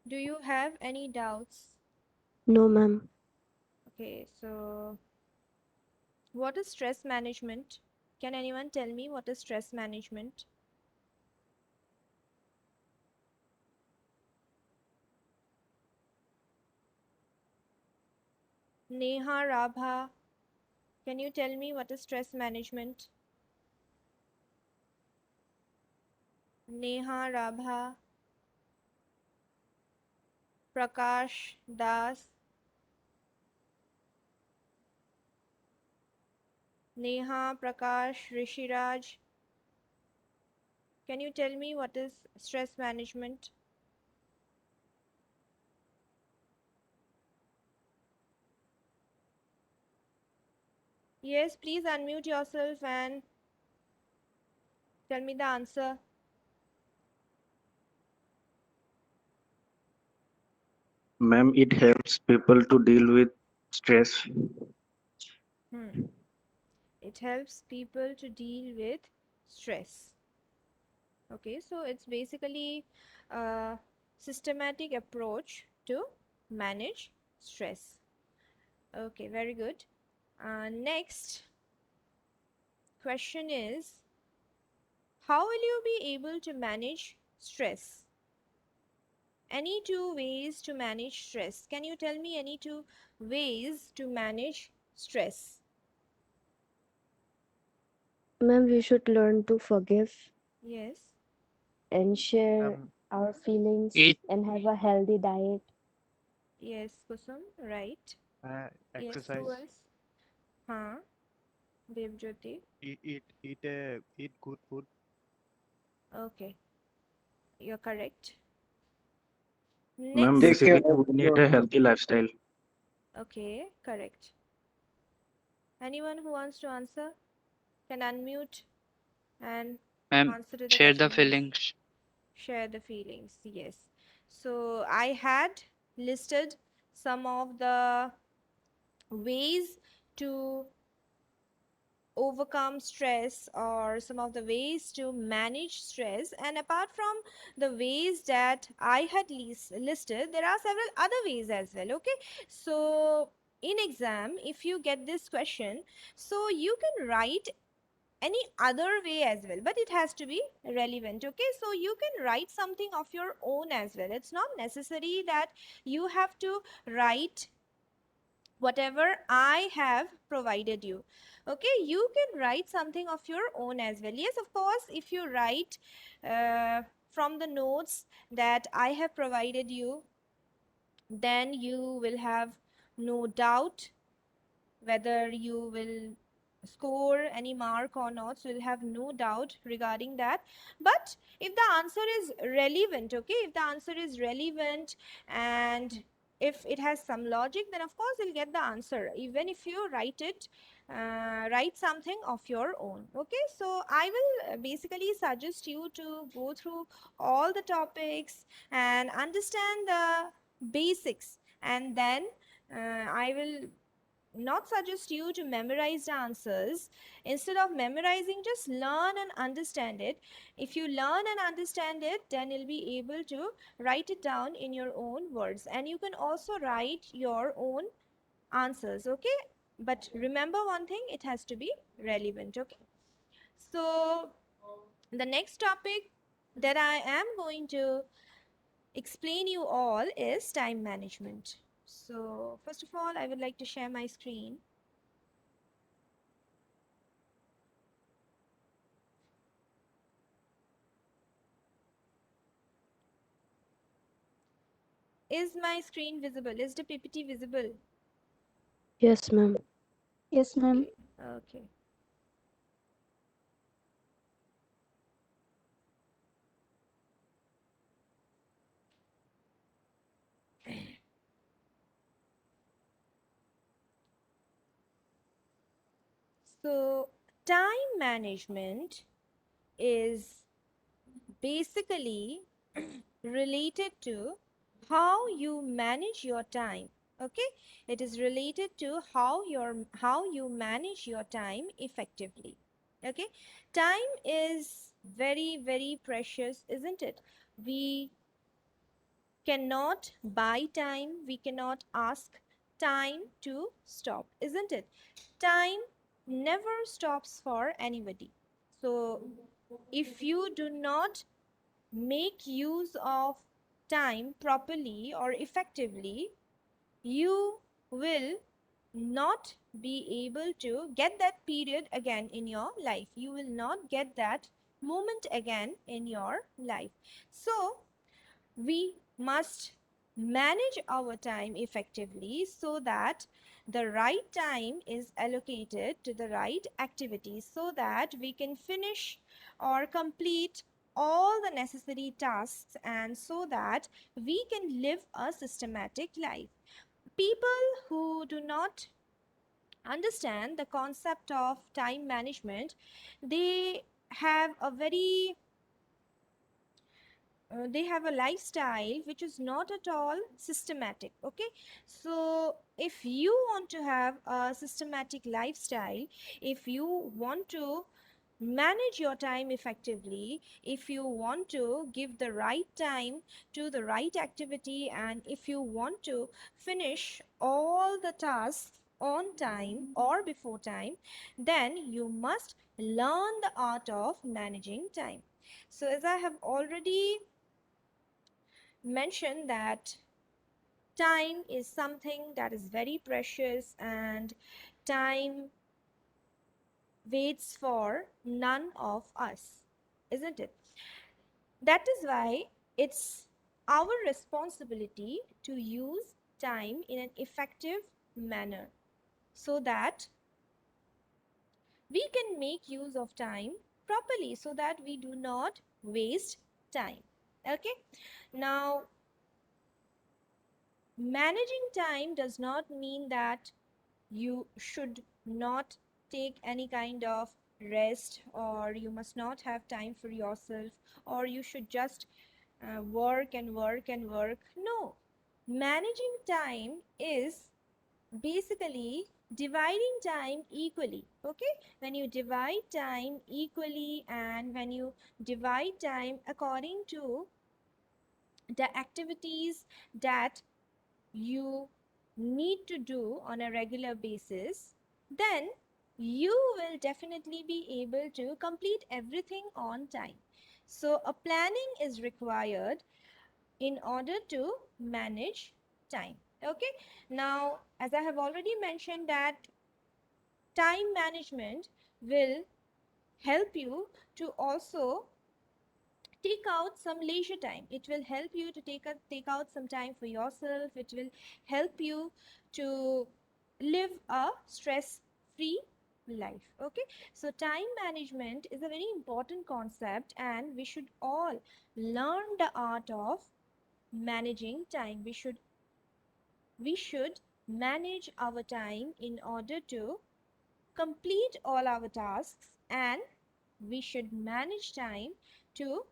Do you have any doubts? No, ma'am. Okay, so what is stress management? Can anyone tell me what is stress management? Neha, Rabha, can you tell me what is stress management? Neha, Rabha, Prakash, Das, Neha, Prakash, Rishiraj. Can you tell me what is stress management? Yes, please unmute yourself and tell me the answer. Ma'am, it helps people to deal with stress. Hmm. It helps people to deal with stress. Okay, so it's basically a systematic approach to manage stress. Okay, very good. Next question is, how will you be able to manage stress? Any two ways to manage stress? Can you tell me any two ways to manage stress? Ma'am, we should learn to forgive Yes, and share Um, our feelings eat, and have a healthy diet. yes, Kusum, right. Yes, who exercise, else? Huh, Devjyoti. eat good food. Okay, you're correct. Ma'am, Take Next, care basically, of we need your a healthy lifestyle. okay, correct. Anyone who wants to answer can unmute and answer to the Share question, the please. feelings. Share the feelings, yes. So I had listed some of the ways to overcome stress or some of the ways to manage stress, and apart from the ways that I had listed, there are several other ways as well. Okay, so in exam if you get this question, so you can write any other way as well, but it has to be relevant. Okay, so you can write something of your own as well. It's not necessary that you have to write whatever I have provided you. Okay, you can write something of your own as well. Yes, of course, if you write from the notes that I have provided you, then you will have no doubt whether you will score any mark or not. So you'll have no doubt regarding that. But if the answer is relevant, okay, if the answer is relevant and if it has some logic, then of course you'll get the answer even if you write it, write something of your own. Okay, so I will basically suggest you to go through all the topics and understand the basics, and then I will not suggest you to memorize the answers. Instead of memorizing, just learn and understand it. If you learn and understand it, then you'll be able to write it down in your own words, and you can also write your own answers. Okay, but remember one thing, it has to be relevant. Okay, so the next topic that I am going to explain you all is time management. So first of all, I would like to share my screen. Is my screen visible? Is the PPT visible? Yes, ma'am. Yes, ma'am. Okay. Okay. So, time management is basically related to how you manage your time. Okay? It is related to how you manage your time effectively. Okay? Time is very, very precious, isn't it? We cannot buy time, we cannot ask time to stop, isn't it? Time never stops for anybody. So if you do not make use of time properly or effectively, you will not be able to get that period again in your life. You will not get that moment again in your life. So we must manage our time effectively so that the right time is allocated to the right activities, so that we can finish or complete all the necessary tasks, and so that we can live a systematic life. People who do not understand the concept of time management, they have a very they have a lifestyle which is not at all systematic. Okay, so if you want to have a systematic lifestyle, if you want to manage your time effectively, if you want to give the right time to the right activity, and if you want to finish all the tasks on time or before time, then you must learn the art of managing time. So as I have already mentioned, that time is something that is very precious, and time waits for none of us, isn't it? That is why it's our responsibility to use time in an effective manner, so that we can make use of time properly, so that we do not waste time. Okay, now managing time does not mean that you should not take any kind of rest, or you must not have time for yourself, or you should just work and work and work. No, managing time is basically dividing time equally. Okay, when you divide time equally, and when you divide time according to the activities that you need to do on a regular basis, then you will definitely be able to complete everything on time. So, a planning is required in order to manage time. Okay, now, as I have already mentioned, that time management will help you to also take out some leisure time. It will help you to take out some time for yourself. It will help you to live a stress free life. Okay, so time management is a very important concept, and we should all learn the art of managing time. We should manage our time in order to complete all our tasks, and we should manage time to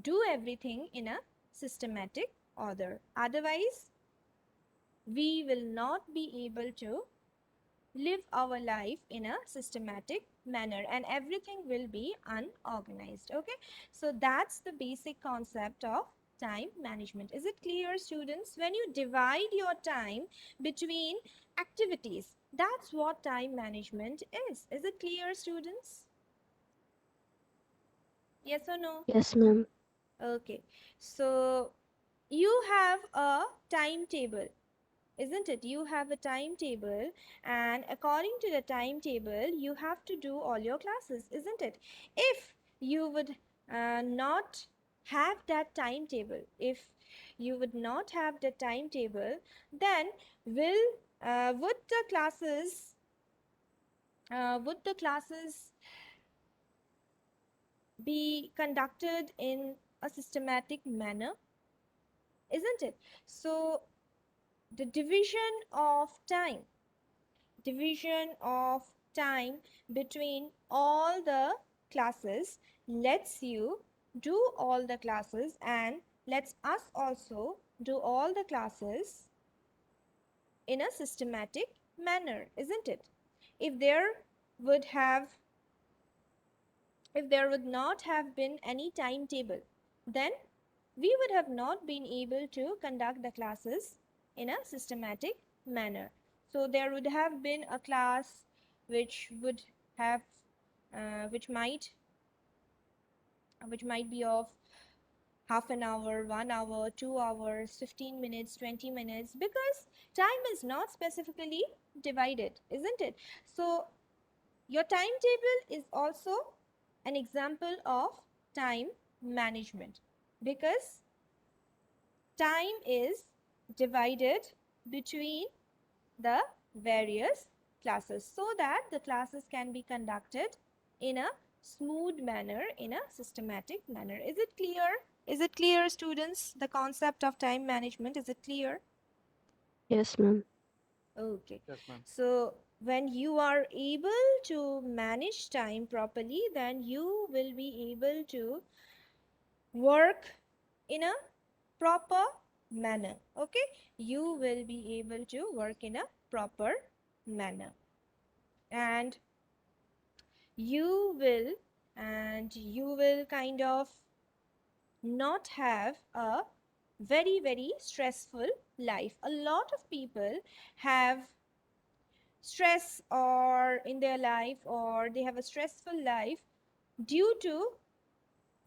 do everything in a systematic order. Otherwise, we will not be able to live our life in a systematic manner, and everything will be unorganized. Okay, so that's the basic concept of time management. Is it clear, students? When you divide your time between activities, that's what time management is. Is it clear, students? Yes or no? Yes, ma'am. Okay, so you have a timetable, isn't it? You have a timetable, and according to the timetable, you have to do all your classes, isn't it? If you would not have that timetable, if you would not have the timetable, then will would the classes be conducted in a systematic manner, isn't it? So the division of time between all the classes lets you do all the classes, and lets us also do all the classes in a systematic manner, isn't it? If there would have if there would not have been any timetable, then we would have not been able to conduct the classes in a systematic manner. So there would have been a class which would have which might be of half an hour, 1 hour, 2 hours, 15 minutes, 20 minutes, because time is not specifically divided, isn't it? So your timetable is also an example of time management, because time is divided between the various classes so that the classes can be conducted in a smooth manner, in a systematic manner. Is it clear? Is it clear, students? The concept of time management, is it clear? Yes, ma'am. Okay. Yes, ma'am. So when you are able to manage time properly, then you will be able to work in a proper manner. Okay, you will be able to work in a proper manner, and you will kind of not have a very stressful life. A lot of people have stress or in their life, or they have a stressful life due to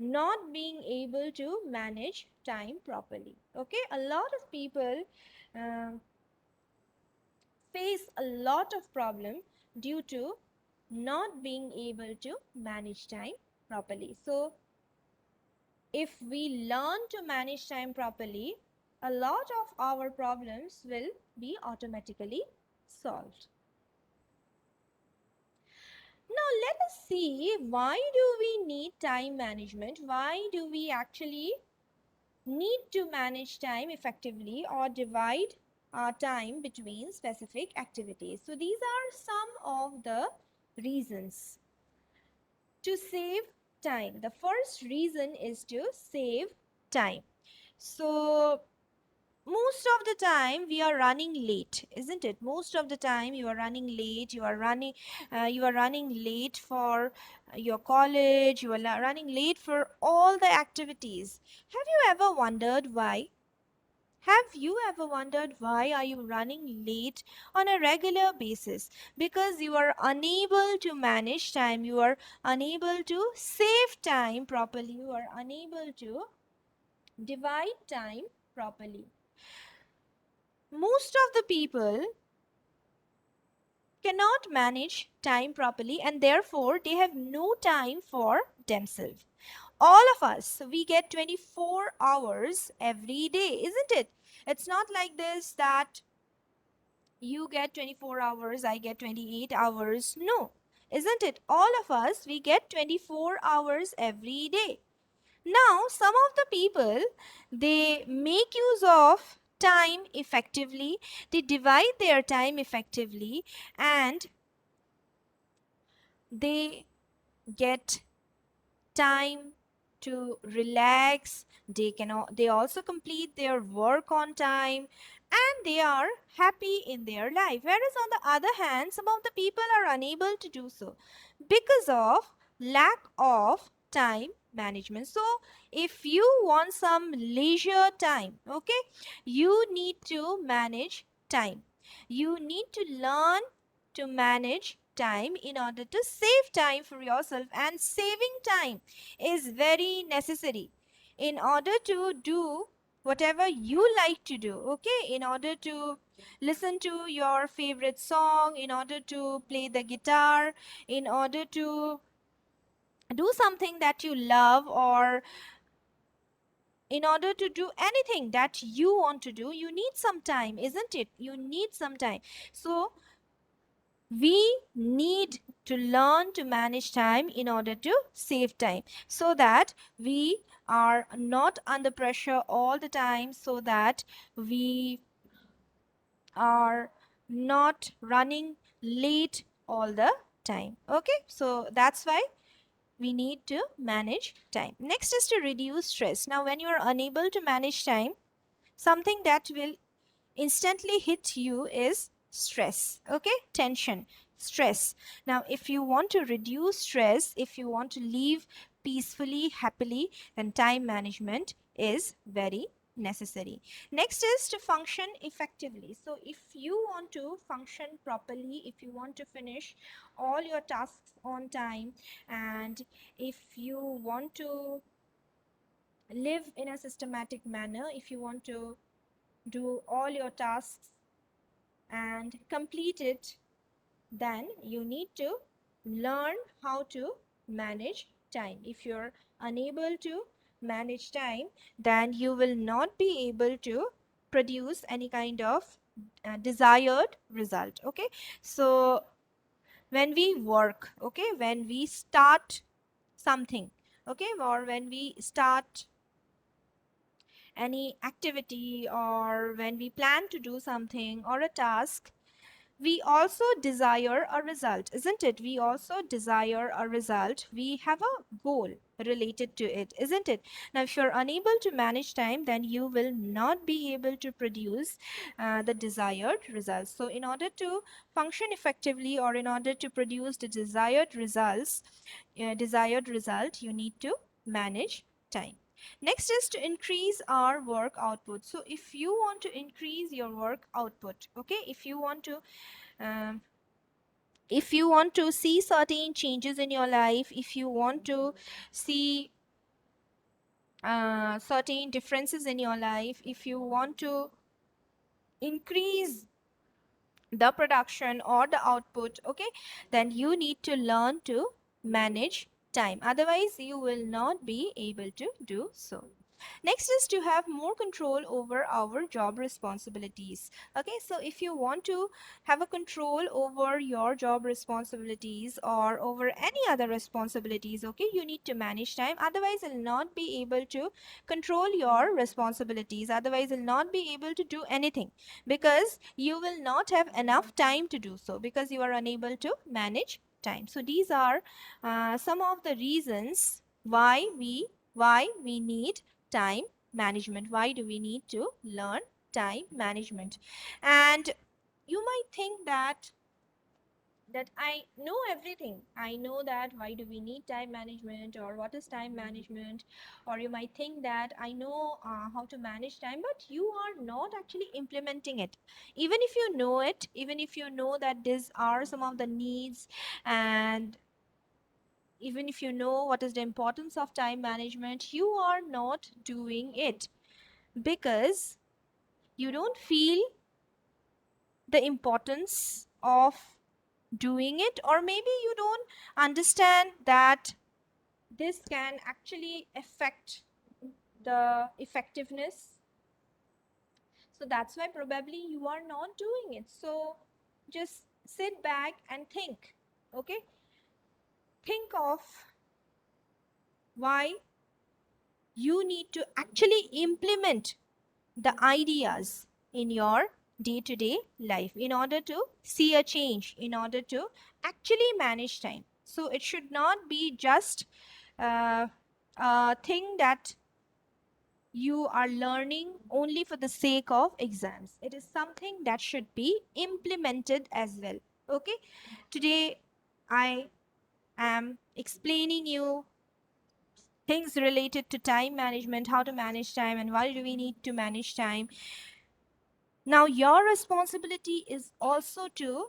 not being able to manage time properly. Okay, a lot of people um, face a lot of problem due to not being able to manage time properly. So if we learn to manage time properly, a lot of our problems will be automatically solved. Now let us see, why do we need time management? Why do we actually need to manage time effectively or divide our time between specific activities? So these are some of the reasons. To save time. The first reason is to save time. So most of the time we are running late, isn't it? Most of the time you are running late. You are running late for your college. You are running late for all the activities. Have you ever wondered why? Have you ever wondered why are you running late on a regular basis? Because you are unable to manage time, you are unable to save time properly, you are unable to divide time properly. Most of the people cannot manage time properly, and therefore they have no time for themselves. All of us, we get 24 hours every day, isn't it? It's not like this that you get 24 hours, I get 28 hours. No, isn't it? All of us, we get 24 hours every day. Now, some of the people, they make use of time effectively, they divide their time effectively, and they get time to relax. They also complete their work on time, and they are happy in their life. Whereas on the other hand, some of the people are unable to do so because of lack of time management. So if you want some leisure time, okay, you need to manage time. You need to learn to manage time in order to save time for yourself, and saving time is very necessary in order to do whatever you like to do, okay, in order to listen to your favorite song, in order to play the guitar, in order to do something that you love, or in order to do anything that you want to do, you need some time, isn't it? You need some time. So we need to learn to manage time in order to save time, so that we are not under pressure all the time, so that we are not running late all the time. Okay, so that's why we need to manage time. Next is to reduce stress. Now, when you are unable to manage time, something that will instantly hit you is stress. Okay, tension, stress. Now if you want to reduce stress, if you want to live peacefully, happily, then time management is very necessary. Next is to function effectively. So if you want to function properly, if you want to finish all your tasks on time, and if you want to live in a systematic manner, if you want to do all your tasks and complete it, then you need to learn how to manage time. If you're unable to manage time, then you will not be able to produce any kind of desired result. Okay, so when we work, okay, when we start something, okay, or when we start any activity, or when we plan to do something or a task, we also desire a result, isn't it? We also desire a result. We have a goal related to it, isn't it? Now, if you're unable to manage time, then you will not be able to produce the desired results. So, in order to function effectively, or in order to produce the desired result, you need to manage time. Next is to increase our work output. So if you want to increase your work output, okay, um, if you want to see certain changes in your life, if you want to see certain differences in your life, if you want to increase the production or the output, okay, then you need to learn to manage time. Otherwise, you will not be able to do so. Next is to have more control over our job responsibilities. Okay, so if you want to have a control over your job responsibilities or over any other responsibilities, okay, you need to manage time. Otherwise, you'll not be able to control your responsibilities. Otherwise, you'll not be able to do anything, because you will not have enough time to do so, because you are unable to manage time. So these are some of the reasons why we need time management. Why do we need to learn time management? And you might think that I know everything. I know that why do we need time management, or what is time management, or you might think that I know how to manage time, but you are not actually implementing it. Even if you know it, even if you know that these are some of the needs, and even if you know what is the importance of time management, you are not doing it, because you don't feel the importance of doing it, or maybe you don't understand that this can actually affect the effectiveness. So that's why probably you are not doing it. So just sit back and think. Okay, think of why you need to actually implement the ideas in your day-to-day life in order to see a change, in order to actually manage time. So it should not be just a thing that you are learning only for the sake of exams. It is something that should be implemented as well. Okay, today I am explaining you things related to time management, how to manage time, and why do we need to manage time. Now, your responsibility is also to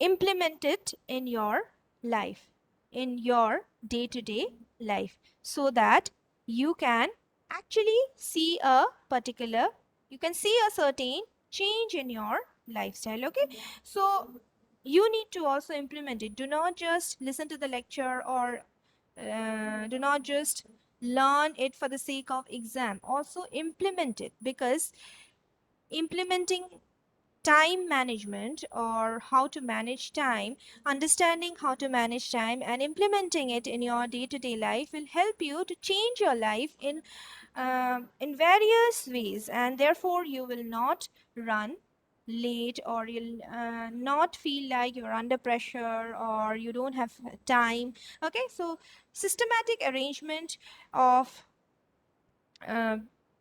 implement it in your life, in your day to day life, so that you can actually see a particular, you can see a certain change in your lifestyle. Okay, so you need to also implement it. Do not just listen to the lecture, or do not just learn it for the sake of exam. Also implement it, because implementing time management, or how to manage time, understanding how to manage time and implementing it in your day-to-day life will help you to change your life in various ways, and therefore you will not run late, or you'll not feel like you're under pressure, or you don't have time. Okay, so systematic arrangement of uh,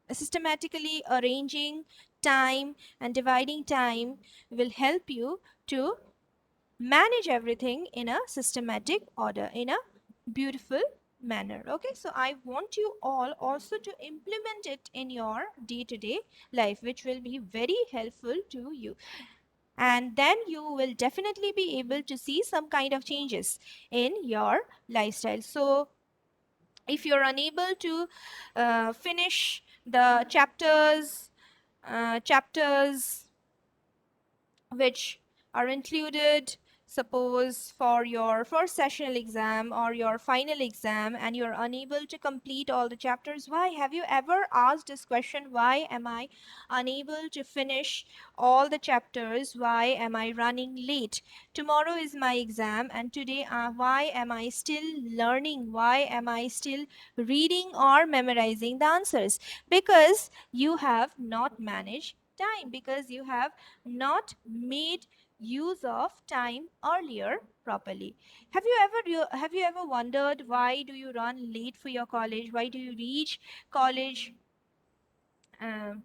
systematically arranging time and dividing time will help you to manage everything in a systematic order, in a beautiful manner. Okay, so I want you all also to implement it in your day-to-day life, which will be very helpful to you, and then you will definitely be able to see some kind of changes in your lifestyle. So if you're unable to finish the chapters which are included, suppose for your first sessional exam or your final exam, and you're unable to complete all the chapters, why? Have you ever asked this question, why am I unable to finish all the chapters? Why am I running late? Tomorrow is my exam, and today why am I still learning? Why am I still reading or memorizing the answers? Because you have not managed time, because you have not made use of time earlier properly. Have you ever wondered, why do you run late for your college? Why do you reach college um,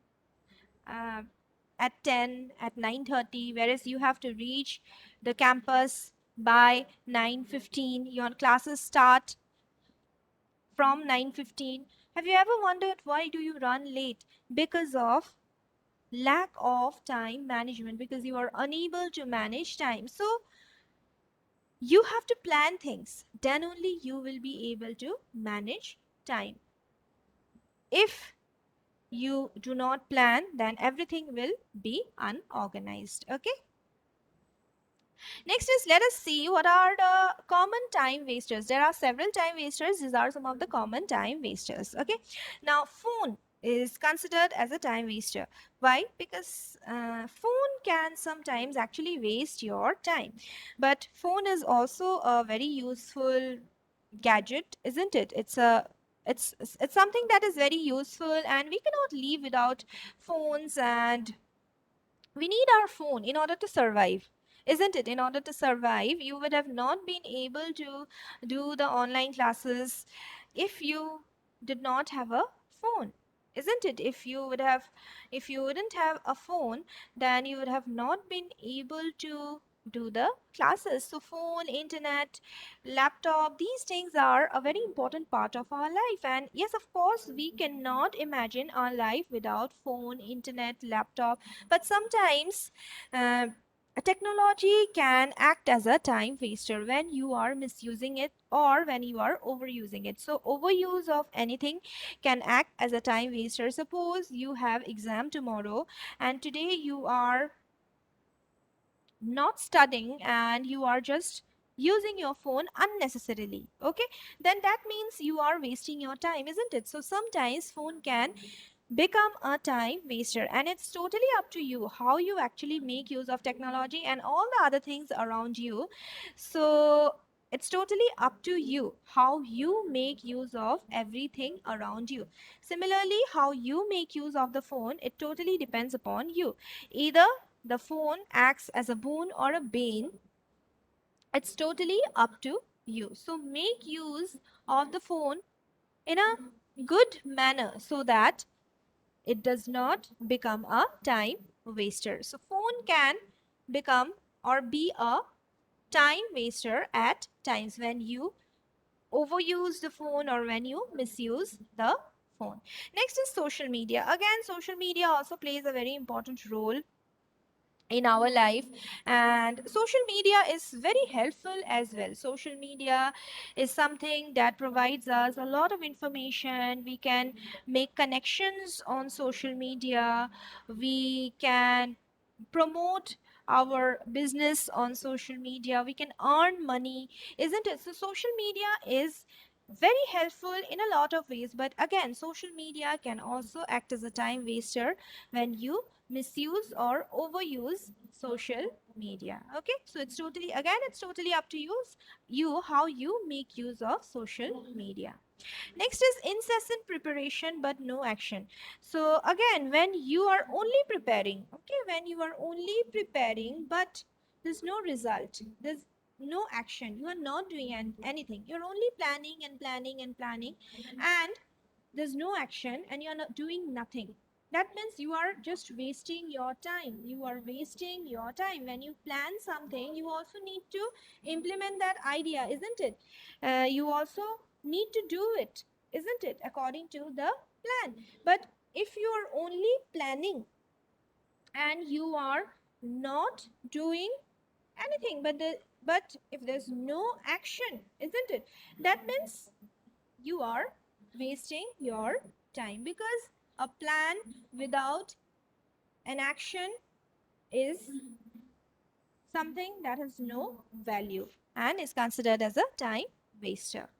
uh, at 10, at 9:30, whereas you have to reach the campus by 9:15? Your classes start from 9:15. Have you ever wondered, why do you run late? Because of lack of time management, because you are unable to manage time. So you have to plan things, then only you will be able to manage time. If you do not plan, then everything will be unorganized. Okay, next is, let us see what are the common time wasters. There are several time wasters. These are some of the common time wasters. Okay, now phone is considered as a time waster. Why? Because phone can sometimes actually waste your time, but phone is also a very useful gadget, isn't it? It's something that is very useful, and we cannot live without phones, and we need our phone in order to survive, isn't it? In order to survive, you would have not been able to do the online classes if you did not have a phone, isn't it? If you wouldn't have a phone, then you would have not been able to do the classes. So phone, internet, laptop, these things are a very important part of our life. And yes, of course, we cannot imagine our life without phone, internet, laptop. But sometimes uh, technology can act as a time waster when you are misusing it or when you are overusing it. So overuse of anything can act as a time waster. Suppose you have exam tomorrow, and today you are not studying and you are just using your phone unnecessarily. Okay, then that means you are wasting your time, isn't it? So sometimes phone can become a time waster, and it's totally up to you how you actually make use of technology and all the other things around you. So it's totally up to you how you make use of everything around you. Similarly, how you make use of the phone, it totally depends upon you. Either the phone acts as a boon or a bane, it's totally up to you. So make use of the phone in a good manner so that it does not become a time waster. So phone can become or be a time waster at times when you overuse the phone or when you misuse the phone. Next is social media. Again, social media also plays a very important role in our life, and social media is very helpful as well. Social media is something that provides us a lot of information. We can make connections on social media, we can promote our business on social media, we can earn money, isn't it? So social media is very helpful in a lot of ways, but again, social media can also act as a time waster when you misuse or overuse social media. Okay, so it's totally up to you how you make use of social media. Next is incessant preparation but no action. So again, when you are only preparing, okay, when you are only preparing but there's no result, there's no action, you are not doing anything, you're only planning and planning and planning, and there's no action and you're not doing nothing, that means you are just wasting your time. You are wasting your time. When you plan something, you also need to implement that idea, isn't it? You also need to do it, isn't it, according to the plan. But if you are only planning and you are not doing anything, but if there's no action, isn't it, that means you are wasting your time, because a plan without an action is something that has no value and is considered as a time waster.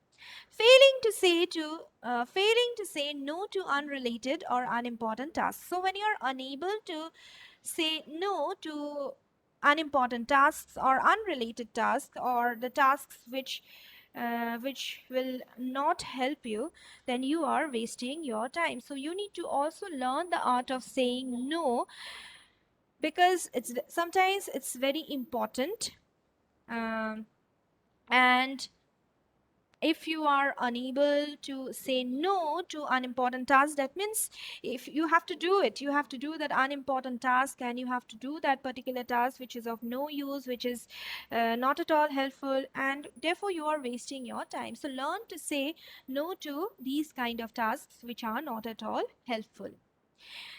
Failing to say no to unrelated or unimportant tasks. So when you're unable to say no to unimportant tasks or unrelated tasks, or the tasks which will not help you, then you are wasting your time. So you need to also learn the art of saying no, because sometimes it's very important. And if you are unable to say no to unimportant tasks, that means if you have to do it, you have to do that unimportant task, and you have to do that particular task which is of no use, which is not at all helpful, and therefore you are wasting your time. So learn to say no to these kind of tasks which are not at all helpful.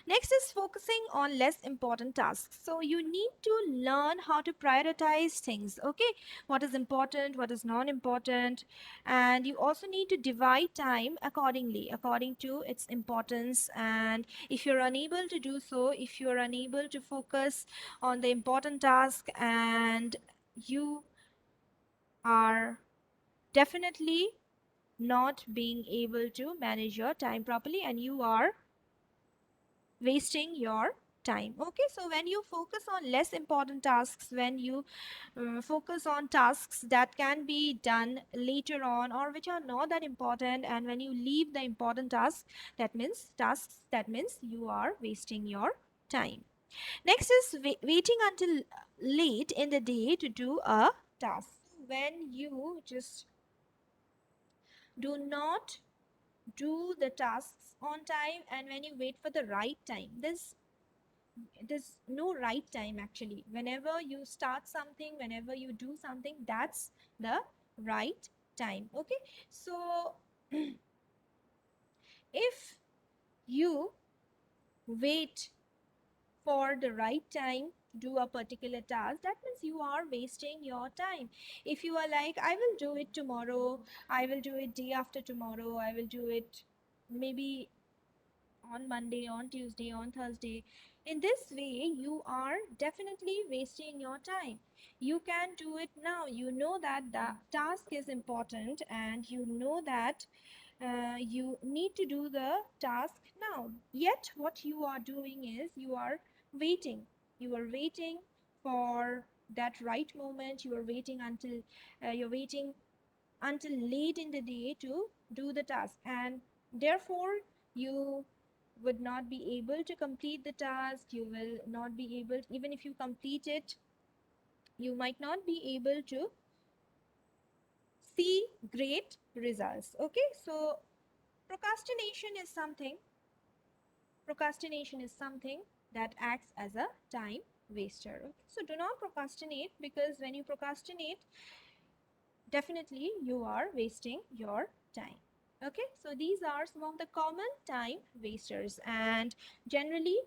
Next is focusing on less important tasks. So you need to learn how to prioritize things, okay? What is important, what is non-important, and you also need to divide time accordingly, according to its importance. And if you're unable to do so, if you're unable to focus on the important task, and you are definitely not being able to manage your time properly, and you are wasting your time. Okay, so when you focus on less important tasks, when you focus on tasks that can be done later on or which are not that important, and when you leave the important tasks, that means you are wasting your time. Next is waiting until late in the day to do a task. When you just do not do the tasks on time, and when you wait for the right time, there's no right time actually. Whenever you start something, whenever you do something, that's the right time. Okay, so if you wait for the right time to do a particular task, that means you are wasting your time. If you are like, I will do it tomorrow, I will do it day after tomorrow, I will do it maybe on Monday, on Tuesday, on Thursday. In this way, you are definitely wasting your time. You can do it now. You know that the task is important, and you know that you need to do the task now. Yet, what you are doing is you are waiting. You are waiting for that right moment. You are waiting until late in the day to do the task, and therefore you would not be able to complete the task. You will not be able to, even if you complete it, you might not be able to see great results. Okay, so procrastination is something procrastination is something that acts as a time waster. Okay? So do not procrastinate, because when you procrastinate, definitely you are wasting your time. Okay, so these are some of the common time wasters, and generally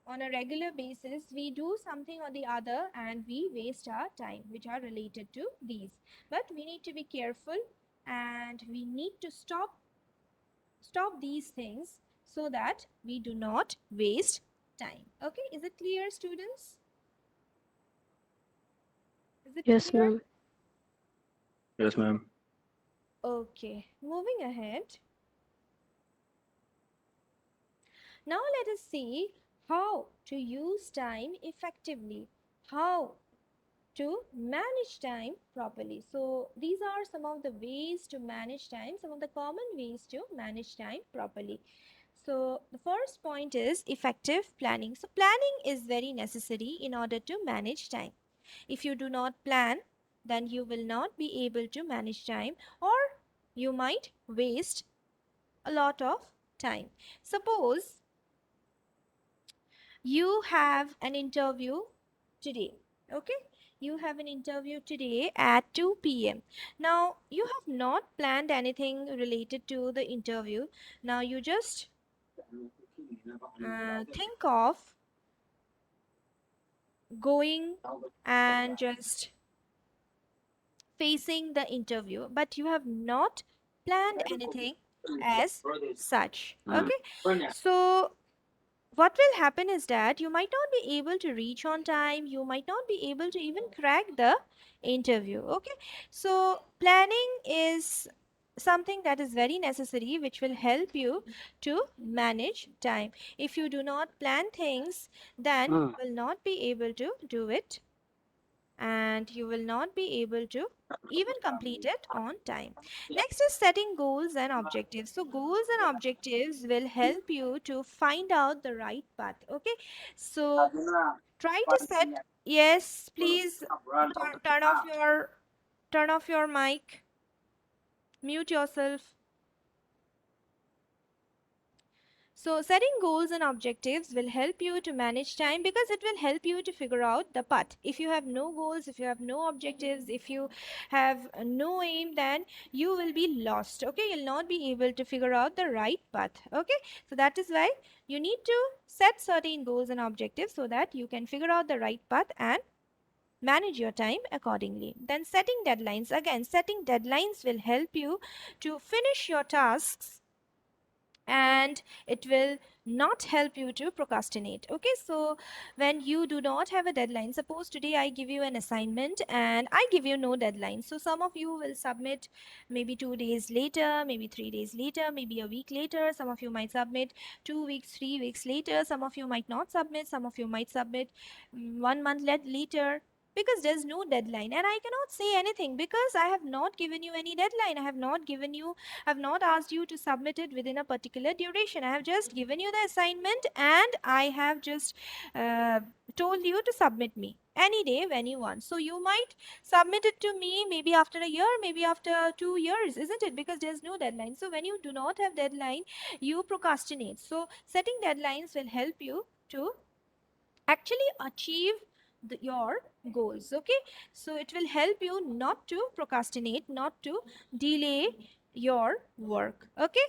on a regular basis we do something or the other and we waste our time which are related to these. But we need to be careful, and we need to stop these things so that we do not waste time. Okay, is it clear, students? Is it Yes, clear? ma'am. Yes, ma'am. Okay, moving ahead. Now let us see how to use time effectively, how to manage time properly. So these are some of the ways to manage time, some of the common ways to manage time properly. So the first point is effective planning. So planning is very necessary in order to manage time. If you do not plan, then you will not be able to manage time, or you might waste a lot of time. Suppose you have an interview today. Okay, You have an interview today at 2 p.m. Now, you have not planned anything related to the interview. Now, you just think of going and just facing the interview, but you have not planned anything as such. Okay, so what will happen is that you might not be able to reach on time, you might not be able to even crack the interview. Okay, so planning is something that is very necessary, which will help you to manage time. If you do not plan things, then you will not be able to do it, and you will not be able to even complete it on time. Next is setting goals and objectives. So goals and objectives will help you to find out the right path. Okay, so try to set, yes, please turn off your mic, mute yourself. So, setting goals and objectives will help you to manage time because it will help you to figure out the path. If you have no goals, if you have no objectives, if you have no aim, then you will be lost. Okay, you'll not be able to figure out the right path. Okay, so that is why you need to set certain goals and objectives so that you can figure out the right path and manage your time accordingly. Then, setting deadlines. Again, setting deadlines will help you to finish your tasks, and it will not help you to procrastinate. Okay, so when you do not have a deadline, suppose today I give you an assignment and I give you no deadline, so some of you will submit maybe 2 days later, maybe 3 days later, maybe a week later. Some of you might submit 2 weeks, 3 weeks later. Some of you might not submit. Some of you might submit 1 month later, because there's no deadline, and I cannot say anything because I have not given you any deadline. I've not asked you to submit it within a particular duration. I have just given you the assignment, and I have just told you to submit me any day when you want. So you might submit it to me maybe after a year, maybe after 2 years, isn't it? Because there's no deadline. So when you do not have deadline, you procrastinate. So setting deadlines will help you to actually achieve your goals. Okay, so it will help you not to procrastinate, not to delay your work. Okay,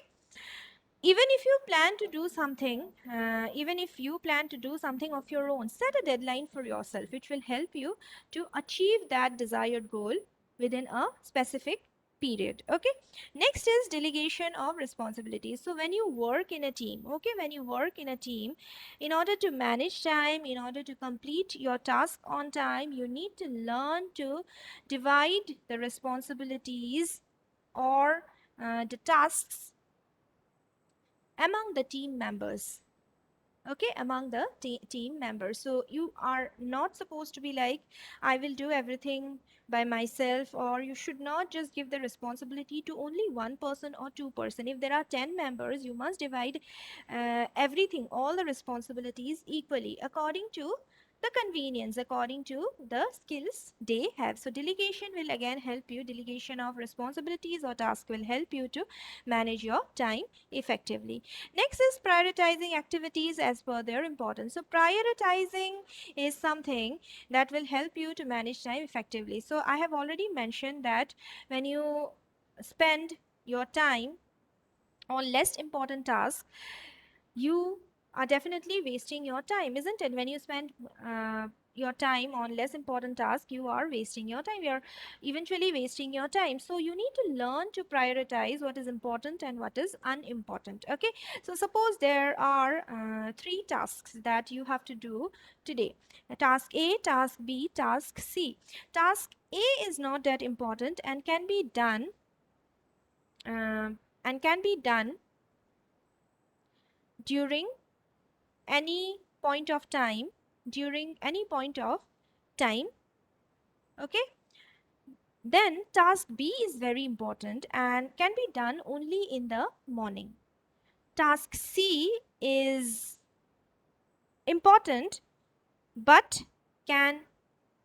even if you plan to do something, even if you plan to do something of your own, set a deadline for yourself, which will help you to achieve that desired goal within a specific period. Okay, next is delegation of responsibilities. So when you work in a team, okay, when you work in a team, in order to manage time, in order to complete your task on time, you need to learn to divide the responsibilities or the tasks among the team members. Okay, among the team members. So you are not supposed to be like, I will do everything by myself, or you should not just give the responsibility to only one person or two person. If there are 10 members, you must divide everything, all the responsibilities equally according to the convenience, according to the skills they have. So delegation will again help you. Delegation of responsibilities or task will help you to manage your time effectively. Next is prioritizing activities as per their importance. So prioritizing is something that will help you to manage time effectively. So I have already mentioned that when you spend your time on less important tasks, you are definitely wasting your time, isn't it? When you spend your time on less important tasks, you are wasting your time. You're eventually wasting your time. So you need to learn to prioritize what is important and what is unimportant. Okay, so suppose there are three tasks that you have to do today: task A, task B, task C. Task A is not that important and can be done um, and can be done during any point of time, okay. Then task B is very important and can be done only in the morning. Task C is important but can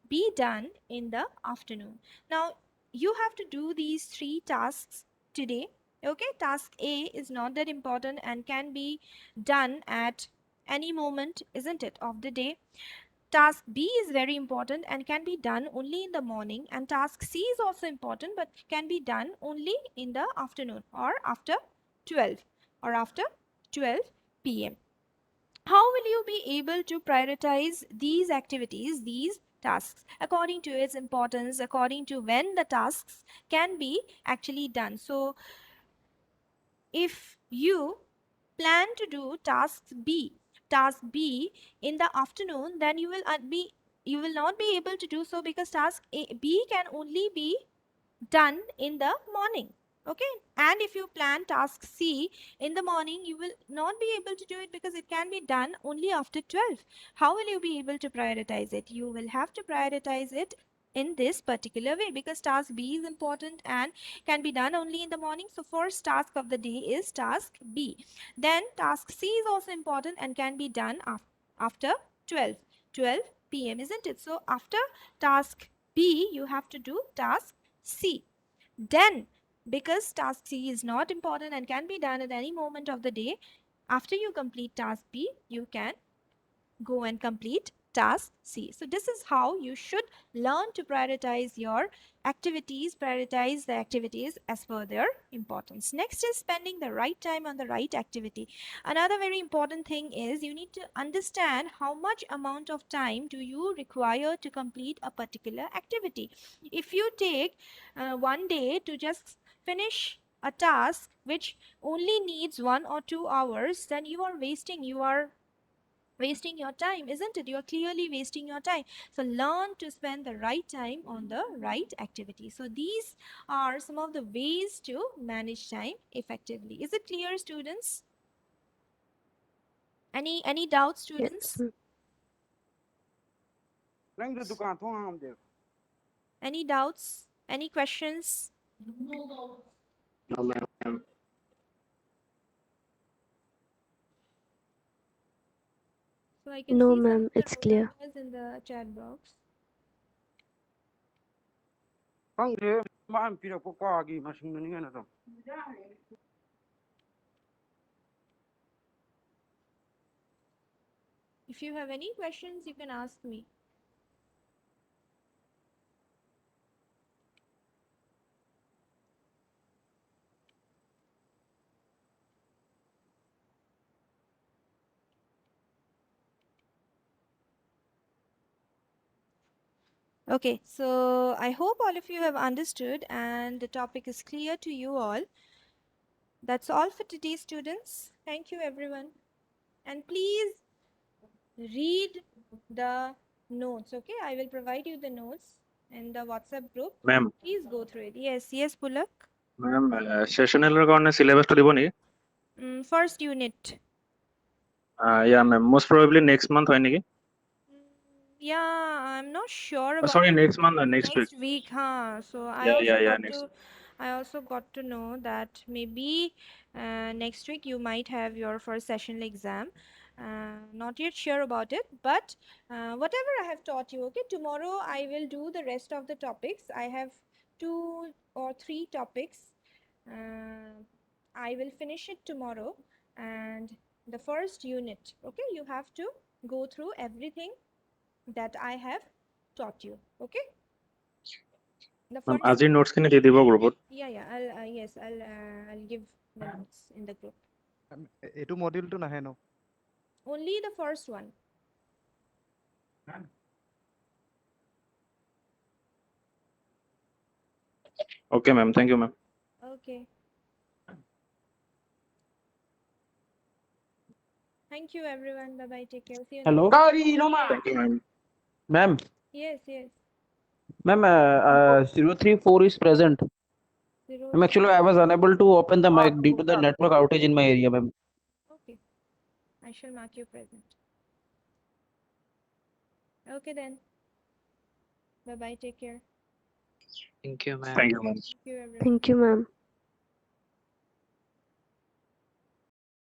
be done in the afternoon. Now you have to do these three tasks today. Okay, task A is not that important and can be done at any moment, isn't it, of the day. task B is very important and can be done only in the morning, and task C is also important but can be done only in the afternoon or after 12 or after 12 p.m. How will you be able to prioritize these activities, these tasks, according to its importance, according to when the tasks can be actually done? So if you plan to do task B in the afternoon, then you will not be able to do so, because task B can only be done in the morning. Okay, and if you plan task C in the morning, you will not be able to do it because it can be done only after 12. How will you be able to prioritize it? You will have to prioritize it in this particular way, because task B is important and can be done only in the morning. So first task of the day is task B. Then task C is also important and can be done after 12 p.m., isn't it? So after task B, you have to do task C. Then, because task C is not important and can be done at any moment of the day, after you complete task B, you can go and complete task C. So this is how you should learn to prioritize your activities, prioritize the activities as per their importance. Next is spending the right time on the right activity. Another very important thing is you need to understand how much amount of time do you require to complete a particular activity. If you take one day to just finish a task which only needs 1 or 2 hours, then you are wasting your time, isn't it? You're clearly wasting your time. So learn to spend the right time on the right activity. So these are some of the ways to manage time effectively. Is it clear, students? Any doubts, Yes, students? ma'am. Any doubts? Any questions? No, ma'am. So I can No, see some of ma'am. the It's roll clear. numbers in the chat box. If you have any questions, you can ask me. Okay, so I hope all of you have understood and the topic is clear to you all. That's all for today, students. Thank you, everyone. And please read the notes, okay? I will provide you the notes in the WhatsApp group. Ma'am, Please go through it. Yes, Pulak. ma'am, sessional কাৰণে syllabus টো দিব নেকি? First unit. Yeah, ma'am. Most probably next month হয় নেকি? Yeah, I'm not sure about Sorry, it. next month, next week. Next week, huh? So Yeah, next. I also got to know that maybe next week you might have your first sessional exam. Not yet sure about it, but whatever I have taught you, okay, tomorrow I will do the rest of the topics. I have 2 or 3 topics. I will finish it tomorrow, and the first unit, okay, you have to go through everything that I have taught you, okay? The Ma'am, first, আজিৰ notes খিনি দি দিব গ্ৰুপত। I'll give the notes in the group. এইটো মডিউলটো নাহে ন? Only the first one. Okay, ma'am. Thank you, ma'am. Okay. Thank you, everyone. Bye bye. Take care. See you. Hello, Thank you, ma'am. ma'am. Yes. Ma'am, 034 is present. Zero. Ma'am, actually, I was unable to open the mic due to the network outage in my area, ma'am. Okay. I shall mark you present. Okay then. Bye bye. Take care. Thank you, ma'am. Thank you, ma'am. Thank you, everyone. Thank you, ma'am.